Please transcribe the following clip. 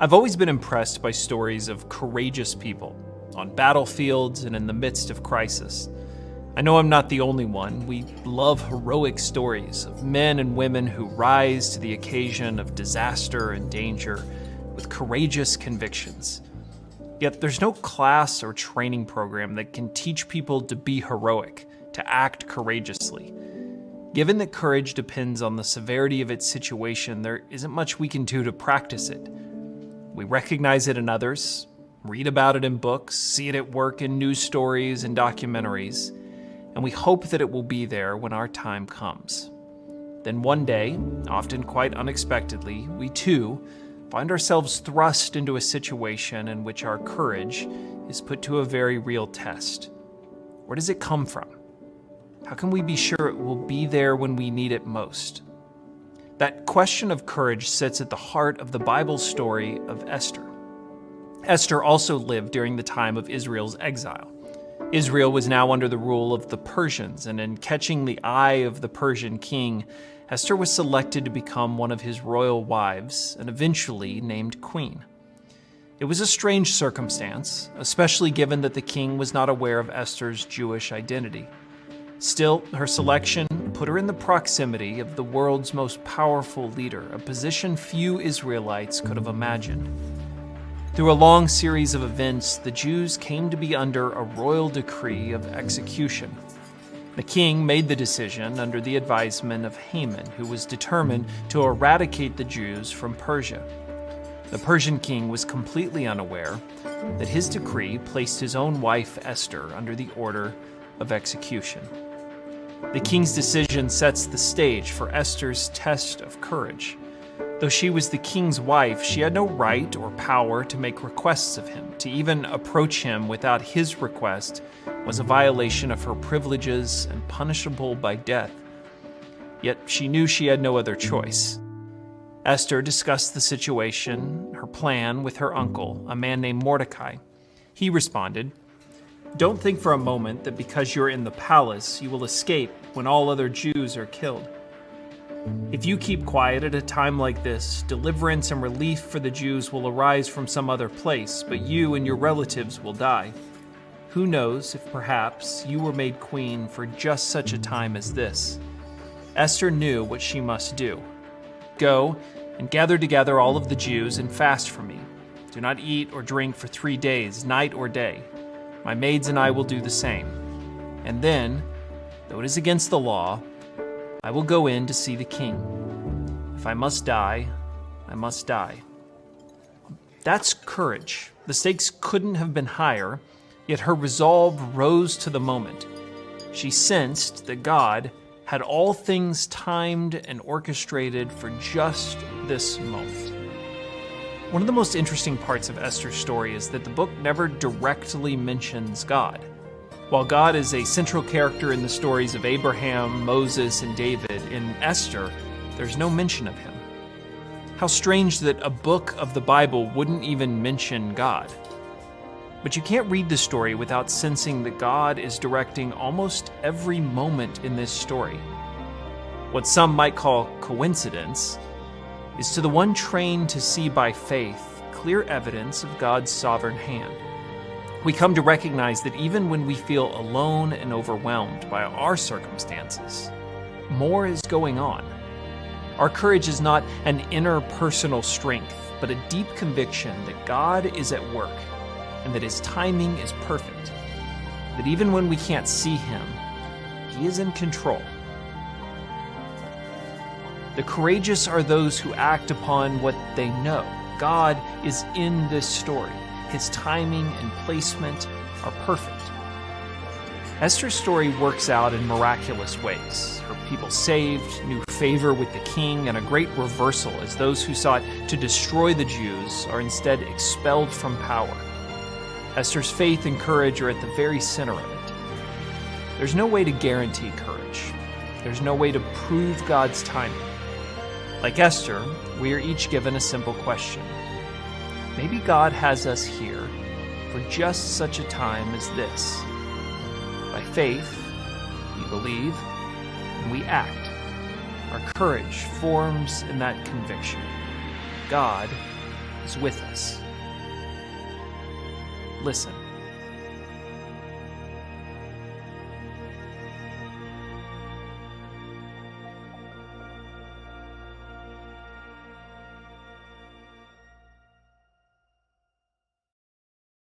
I've always been impressed by stories of courageous people on battlefields and in the midst of crisis. I know I'm not the only one. We love heroic stories of men and women who rise to the occasion of disaster and danger with courageous convictions. Yet there's no class or training program that can teach people to be heroic, to act courageously. Given that courage depends on the severity of its situation, there isn't much we can do to practice it. We recognize it in others, read about it in books, see it at work in news stories and documentaries, and we hope that it will be there when our time comes. Then one day, often quite unexpectedly, we too find ourselves thrust into a situation in which our courage is put to a very real test. Where does it come from? How can we be sure it will be there when we need it most? That question of courage sits at the heart of the Bible story of Esther. Esther also lived during the time of Israel's exile. Israel was now under the rule of the Persians, and in catching the eye of the Persian king, Esther was selected to become one of his royal wives and eventually named queen. It was a strange circumstance, especially given that the king was not aware of Esther's Jewish identity. Still, her selection put her in the proximity of the world's most powerful leader, a position few Israelites could have imagined. Through a long series of events, the Jews came to be under a royal decree of execution. The king made the decision under the advisement of Haman, who was determined to eradicate the Jews from Persia. The Persian king was completely unaware that his decree placed his own wife Esther under the order of execution. The king's decision sets the stage for Esther's test of courage. Though she was the king's wife, she had no right or power to make requests of him. To even approach him without his request was a violation of her privileges and punishable by death. Yet she knew she had no other choice. Esther discussed the situation, her plan, with her uncle, a man named Mordecai. He responded, "Don't think for a moment that because you're in the palace, you will escape when all other Jews are killed. If you keep quiet at a time like this, deliverance and relief for the Jews will arise from some other place, but you and your relatives will die. Who knows if perhaps you were made queen for just such a time as this?" Esther knew what she must do. "Go and gather together all of the Jews and fast for me. Do not eat or drink for 3 days, night or day. My maids and I will do the same. And then, though it is against the law, I will go in to see the king. If I must die, I must die." That's courage. The stakes couldn't have been higher, yet her resolve rose to the moment. She sensed that God had all things timed and orchestrated for just this moment. One of the most interesting parts of Esther's story is that the book never directly mentions God. While God is a central character in the stories of Abraham, Moses, and David, in Esther, there's no mention of him. How strange that a book of the Bible wouldn't even mention God. But you can't read the story without sensing that God is directing almost every moment in this story. What some might call coincidence is to the one trained to see by faith clear evidence of God's sovereign hand. We come to recognize that even when we feel alone and overwhelmed by our circumstances, more is going on. Our courage is not an inner personal strength, but a deep conviction that God is at work and that His timing is perfect. That even when we can't see Him, He is in control. The courageous are those who act upon what they know. God is in this story. His timing and placement are perfect. Esther's story works out in miraculous ways. Her people saved, new favor with the king, and a great reversal as those who sought to destroy the Jews are instead expelled from power. Esther's faith and courage are at the very center of it. There's no way to guarantee courage. There's no way to prove God's timing. Like Esther, we are each given a simple question. Maybe God has us here for just such a time as this. By faith, we believe and we act. Our courage forms in that conviction. God is with us. Listen.